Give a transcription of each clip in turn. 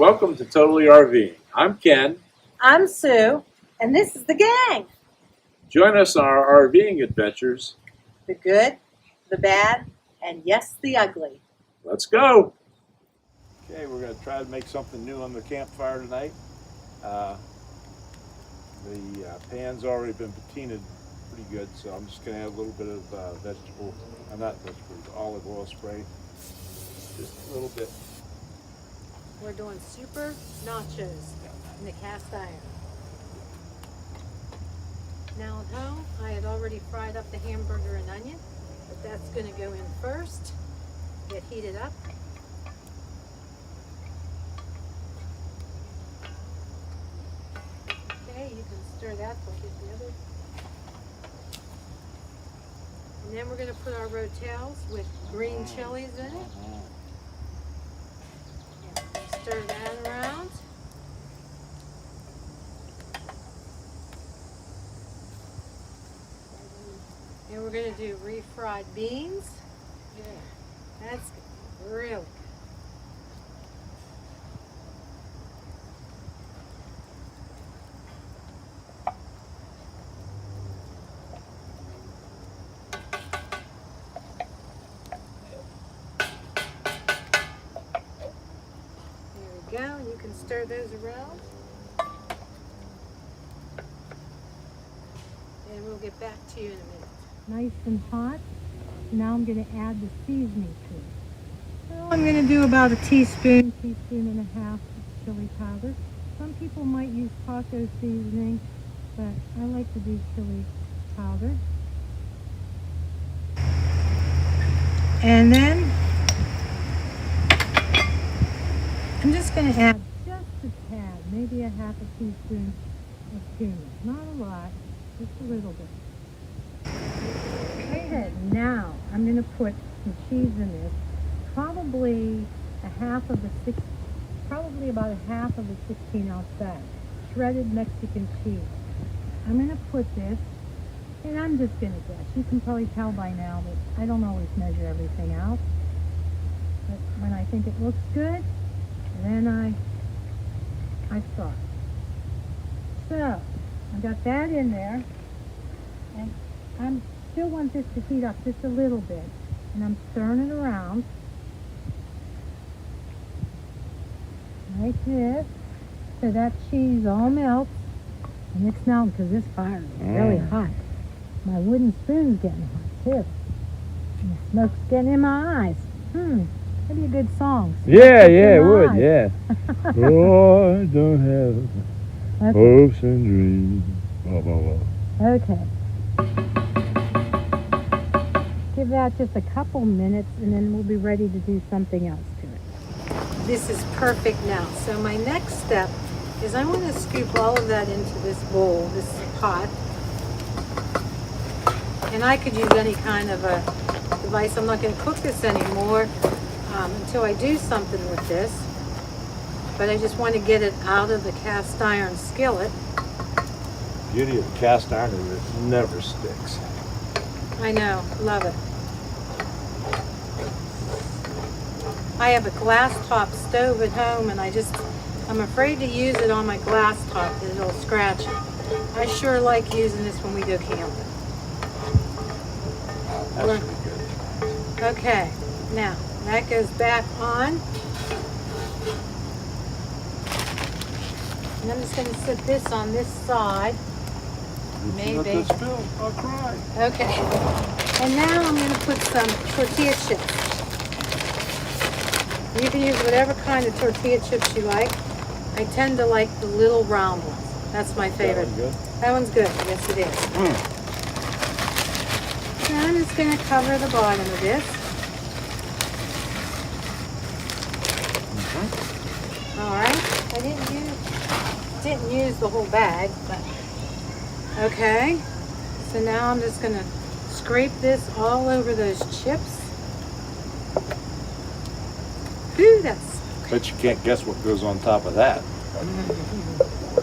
Welcome to Totally RVing. I'm Ken. I'm Sue, and this is the gang. Join us on our RVing adventures. The good, the bad, and yes, the ugly. Let's go. Okay, we're going to try to make something new on the campfire tonight. The pan's already been patinaed pretty good, so I'm just going to add a little bit of olive oil spray. Just a little bit. We're doing super nachos in the cast iron. Now at home, I had already fried up the hamburger and onion, but that's going to go in first, get heated up. Okay, you can stir that till it gets the other. And then we're going to put our rotels with green chilies in it. Stir that around. And we're going to do refried beans. Yeah, that's really good. Go, and you can stir those around. And we'll get back to you in a minute. Nice and hot. Now I'm going to add the seasoning to it. Well, I'm going to do about a teaspoon and a half of chili powder. Some people might use taco seasoning, but I like to do chili powder. And then I'm just going to add just a tad, maybe a half a teaspoon of cumin. Not a lot, just a little bit. Okay, now I'm going to put some cheese in this. Probably about a half of a 16-ounce bag. Shredded Mexican cheese. I'm going to put this, and I'm just going to guess. You can probably tell by now that I don't always measure everything out. But when I think it looks good, then I start. So I got that in there, and I still want this to heat up just a little bit, and I'm stirring it around like this, so that cheese all melts, and it's melting because this fire is really hot. My wooden spoon's getting hot too, and the smoke's getting in my eyes. That'd be a good song. Yeah, it would, yeah. Oh, I don't have hopes and dreams. Blah, blah, blah. Okay. Give that just a couple minutes, and then we'll be ready to do something else to it. This is perfect now. So my next step is I want to scoop all of that into this bowl, this pot. And I could use any kind of a device. I'm not going to cook this anymore until I do something with this. But I just want to get it out of the cast iron skillet. Beauty of cast iron is it never sticks. I know, love it. I have a glass top stove at home, and I'm afraid to use it on my glass top because it'll scratch it. I sure like using this when we go camping. That should be good. Okay, now that goes back on. And I'm just going to sit this on this side. Maybe. Let this spill, I'll cry. Okay. And now I'm going to put some tortilla chips. You can use whatever kind of tortilla chips you like. I tend to like the little round ones. That's my favorite. That one good? That one's good. Yes, it is. Now I'm just going to cover the bottom of this. All right. I didn't use the whole bag, but okay. So now I'm just going to scrape this all over those chips. Ooh, that's Bet you can't guess what goes on top of that.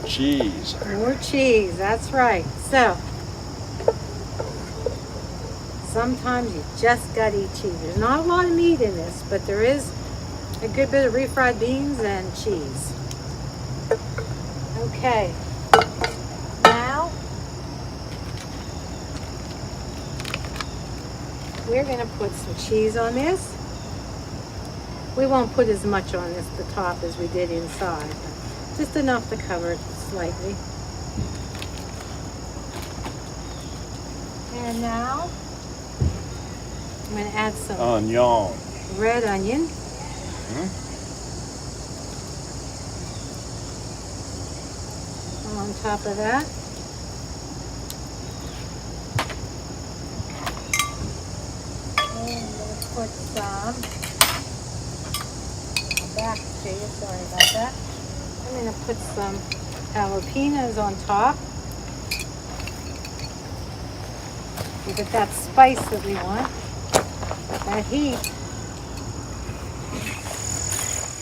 Cheese. more cheese. That's right. So sometimes you just gotta eat cheese. There's not a lot of meat in this, but there is a good bit of refried beans and cheese. Okay, now we're going to put some cheese on this. We won't put as much on this, the top, as we did inside, but just enough to cover it slightly. And now I'm going to add some Onion. red onion. On top of that. And I'm going to put some, back to you, sorry about that. I'm going to put some jalapenos on top. Give it that spice that we want, that heat.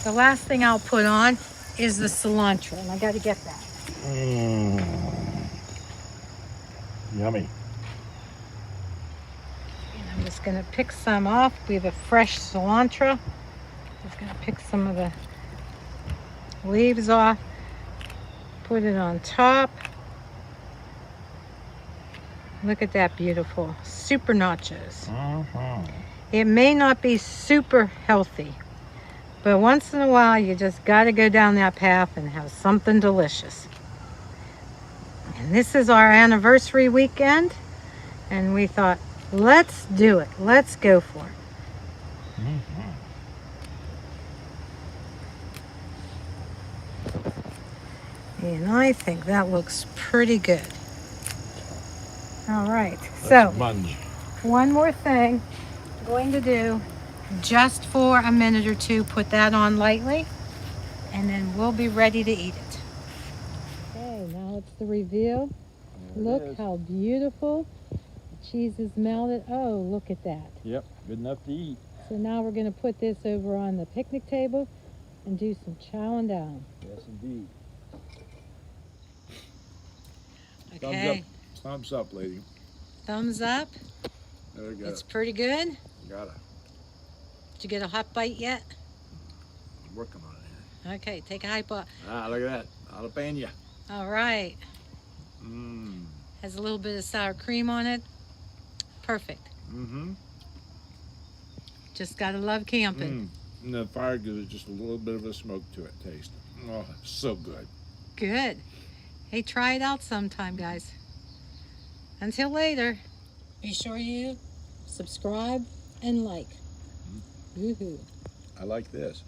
The last thing I'll put on is the cilantro, and I got to get that. Yummy. And I'm just going to pick some off. We have a fresh cilantro. Just going to pick some of the leaves off, put it on top. Look at that beautiful super nachos. It may not be super healthy, but once in a while you just got to go down that path and have something delicious. And this is our anniversary weekend, and we thought, let's do it. Let's go for it. And I think that looks pretty good. All right, so Sponge. one more thing I'm going to do, just for a minute or two, put that on lightly, and then we'll be ready to eat it. Okay, now it's the reveal. Look how beautiful the cheese is melted. Oh, look at that. Yep, good enough to eat. So now we're going to put this over on the picnic table and do some chowing down. Yes, indeed. Okay, Thumbs up, lady. thumbs up. There we go. It's pretty good. Got it. Did you get a hot bite yet? I'm working on it. Okay, take a hot bite. Ah, look at that. Jalapeno. All right. Mmm. Has a little bit of sour cream on it. Perfect. Mm-hmm. Just gotta love camping. And the fire gives it just a little bit of a smoke to it, taste. Oh, so good. Good. Hey, try it out sometime, guys. Until later. Be sure you subscribe and like. Woohoo. I like this.